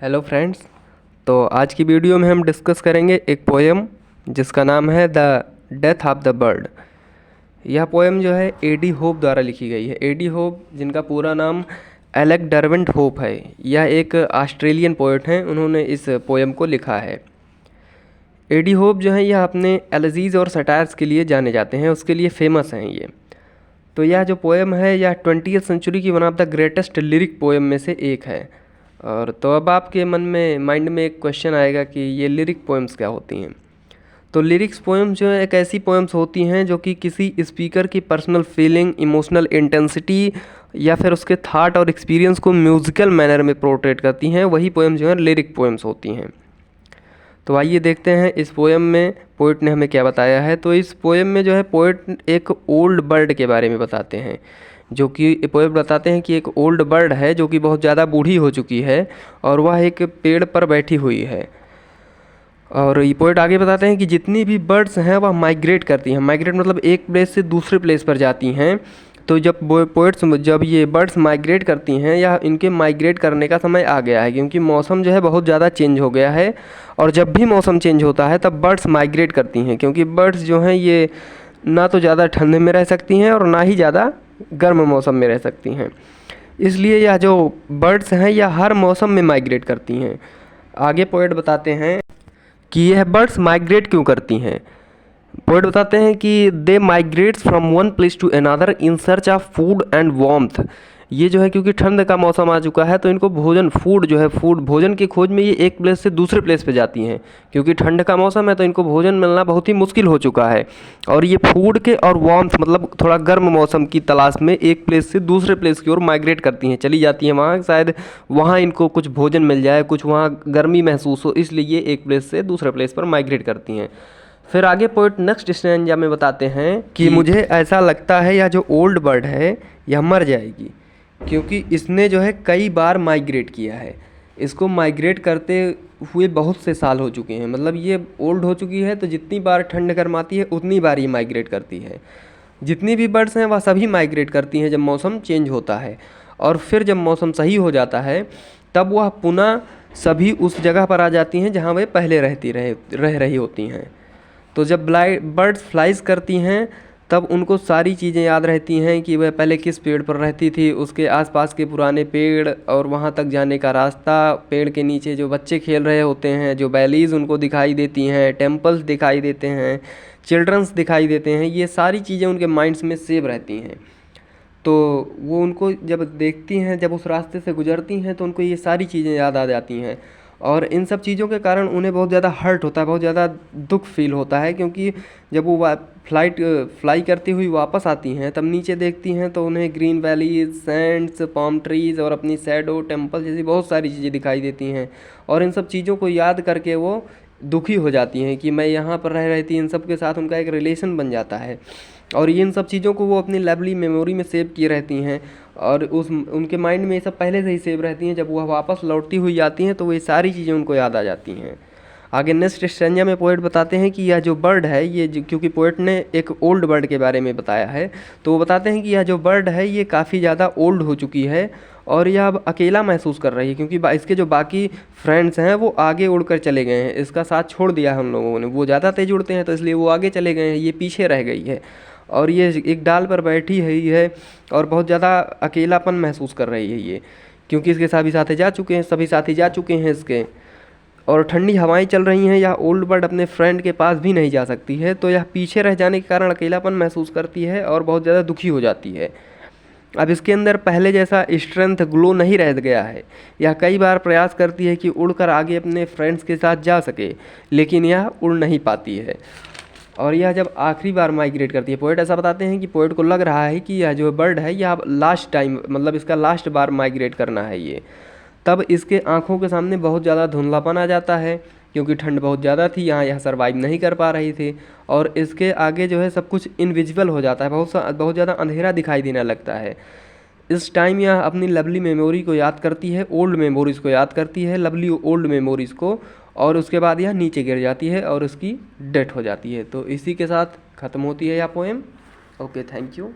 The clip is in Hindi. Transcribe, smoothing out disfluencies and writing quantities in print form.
Hello friends. तो आज की वीडियो में हम डिस्कस करेंगे एक पोएम जिसका नाम है the death of the bird. यह पोएम जो है एडी होप द्वारा लिखी गई है। एडी होप, जिनका पूरा नाम एलेक डरवेंट होप है, यह एक ऑस्ट्रेलियन पोएट हैं। उन्होंने इस पोएम को लिखा है। एडी होप जो है यह अपने एलजीज और सटायर्स के लिए जाने जाते हैं, उसके लिए फेमस हैं ये। तो यह जो पोएम है यह 20वीं सेंचुरी की one of the greatest lyric poem में से एक है। और तो अब आपके माइंड में एक क्वेश्चन आएगा कि ये लिरिक पोएम्स क्या होती हैं। तो लिरिक्स पोएम्स जो है एक ऐसी पोएम्स होती हैं जो कि किसी स्पीकर की पर्सनल फीलिंग, इमोशनल इंटेंसिटी या फिर उसके थाट और एक्सपीरियंस को म्यूज़िकल मैनर में पोर्ट्रेट करती हैं। वही पोएम जो है लिरिक पोएम्स होती हैं। तो आइए देखते हैं इस पोएम में पोएट ने हमें क्या बताया है। तो इस पोएम में जो है पोएट एक ओल्ड बर्ड के बारे में बताते हैं, जो कि पोएट बताते हैं कि एक ओल्ड बर्ड है जो कि बहुत ज़्यादा बूढ़ी हो चुकी है और वह एक पेड़ पर बैठी हुई है। और ये पोएट आगे बताते हैं कि जितनी भी बर्ड्स हैं वह माइग्रेट करती हैं। माइग्रेट मतलब एक प्लेस से दूसरे प्लेस पर जाती हैं। तो जब ये बर्ड्स माइग्रेट करती हैं या इनके माइग्रेट करने का समय आ गया है, क्योंकि मौसम जो है बहुत ज़्यादा चेंज हो गया है। और जब भी मौसम चेंज होता है तब बर्ड्स माइग्रेट करती हैं, क्योंकि बर्ड्स जो हैं ये ना तो ज़्यादा ठंड में रह सकती हैं और ना ही ज़्यादा गर्म मौसम में रह सकती हैं। इसलिए यह जो बर्ड्स हैं यह हर मौसम में माइग्रेट करती हैं। आगे पोएट बताते हैं कि यह बर्ड्स माइग्रेट क्यों करती हैं। पोएट बताते हैं कि they migrates from one place to another in search of food and warmth. ये जो है क्योंकि ठंड का मौसम आ चुका है तो इनको भोजन की खोज में ये एक प्लेस से दूसरे प्लेस पे जाती हैं। क्योंकि ठंड का मौसम है तो इनको भोजन मिलना बहुत ही मुश्किल हो चुका है। और ये फूड के और वार्मथ मतलब थोड़ा गर्म मौसम की तलाश में एक प्लेस से दूसरे प्लेस की ओर माइग्रेट करती हैं, चली जाती हैं वहाँ, शायद वहाँ इनको कुछ भोजन मिल जाए, कुछ वहाँ गर्मी महसूस हो, इसलिए ये एक प्लेस से दूसरे प्लेस पर माइग्रेट करती हैं। फिर आगे पोएट नेक्स्ट स्टैंजा में बताते हैं कि मुझे ऐसा लगता है यह जो ओल्ड बर्ड है यह मर जाएगी, क्योंकि इसने जो है कई बार माइग्रेट किया है। इसको माइग्रेट करते हुए बहुत से साल हो चुके हैं, मतलब ये ओल्ड हो चुकी है। तो जितनी बार ठंड गर्म आती है उतनी बार ये माइग्रेट करती है। जितनी भी बर्ड्स हैं वह सभी माइग्रेट करती हैं जब मौसम चेंज होता है। और फिर जब मौसम सही हो जाता है तब वह पुनः सभी उस जगह पर आ जाती हैं जहाँ वे पहले रह रही होती हैं। तो जब बर्ड्स फ्लाइज करती हैं तब उनको सारी चीज़ें याद रहती हैं कि वह पहले किस पेड़ पर रहती थी, उसके आसपास के पुराने पेड़ और वहाँ तक जाने का रास्ता, पेड़ के नीचे जो बच्चे खेल रहे होते हैं, जो वैलीज़ उनको दिखाई देती हैं, टेम्पल्स दिखाई देते हैं, चिल्ड्रंस दिखाई देते हैं। ये सारी चीज़ें उनके माइंड्स में सेव रहती हैं। तो वो उनको जब देखती हैं, जब उस रास्ते से गुजरती हैं तो उनको ये सारी चीज़ें याद आ जाती हैं। और इन सब चीज़ों के कारण उन्हें बहुत ज़्यादा हर्ट होता है, बहुत ज़्यादा दुख फील होता है, क्योंकि जब वो फ्लाई करती हुई वापस आती हैं तब नीचे देखती हैं तो उन्हें green valleys, Sands, palm trees और अपनी शैडो, टेम्पल जैसी बहुत सारी चीज़ें दिखाई देती हैं। और इन सब चीज़ों को याद करके वो दुखी हो जाती हैं कि मैं यहाँ पर रह रही थी। इन सब के साथ उनका एक रिलेशन बन जाता है और इन सब चीज़ों को वो अपनी लवली मेमोरी में सेव किए रहती हैं। और उनके माइंड में ये सब पहले से ही सेव रहती हैं। जब वह वापस लौटती हुई आती हैं तो वो ये सारी चीज़ें उनको याद आ जाती हैं। आगे नेक्स्ट स्टैंजा में पोएट बताते हैं कि यह जो बर्ड है क्योंकि पोएट ने एक ओल्ड बर्ड के बारे में बताया है, तो वो बताते हैं कि यह जो बर्ड है ये काफ़ी ज़्यादा ओल्ड हो चुकी है और यह अब अकेला महसूस कर रही है, क्योंकि इसके जो बाकी फ्रेंड्स हैं वो आगे उड़कर चले गए हैं। इसका साथ छोड़ दिया है हम लोगों ने, वो ज़्यादा तेज़ उड़ते हैं तो इसलिए वो आगे चले गए हैं, ये पीछे रह गई है। और ये एक डाल पर बैठी हुई है और बहुत ज़्यादा अकेलापन महसूस कर रही है ये, क्योंकि इसके सभी साथी जा चुके हैं इसके। और ठंडी हवाएं चल रही हैं, यह ओल्ड बर्ड अपने फ्रेंड के पास भी नहीं जा सकती है। तो यह पीछे रह जाने के कारण अकेलापन महसूस करती है और बहुत ज़्यादा दुखी हो जाती है। अब इसके अंदर पहले जैसा स्ट्रेंथ, ग्लो नहीं रह गया है। यह कई बार प्रयास करती है कि उड़कर आगे अपने फ्रेंड्स के साथ जा सके, लेकिन यह उड़ नहीं पाती है। और यह जब आखिरी बार माइग्रेट करती है, पोएट ऐसा बताते हैं कि पोएट को लग रहा है कि यह जो बर्ड है यह अब लास्ट टाइम, मतलब इसका लास्ट बार माइग्रेट करना है ये। तब इसके आँखों के सामने बहुत ज़्यादा धुंधलापन आ जाता है, क्योंकि ठंड बहुत ज़्यादा थी, यह सर्वाइव नहीं कर पा रही थी। और इसके आगे जो है सब कुछ इनविजिबल हो जाता है, बहुत ज़्यादा अंधेरा दिखाई देने लगता है। इस टाइम यह अपनी लवली मेमोरी को याद करती है, ओल्ड मेमोरीज़ को याद करती है, लवली ओल्ड मेमोरीज़ को, और उसके बाद यह नीचे गिर जाती है और उसकी डेथ हो जाती है। तो इसी के साथ ख़त्म होती है यह पोएम। Okay, thank you.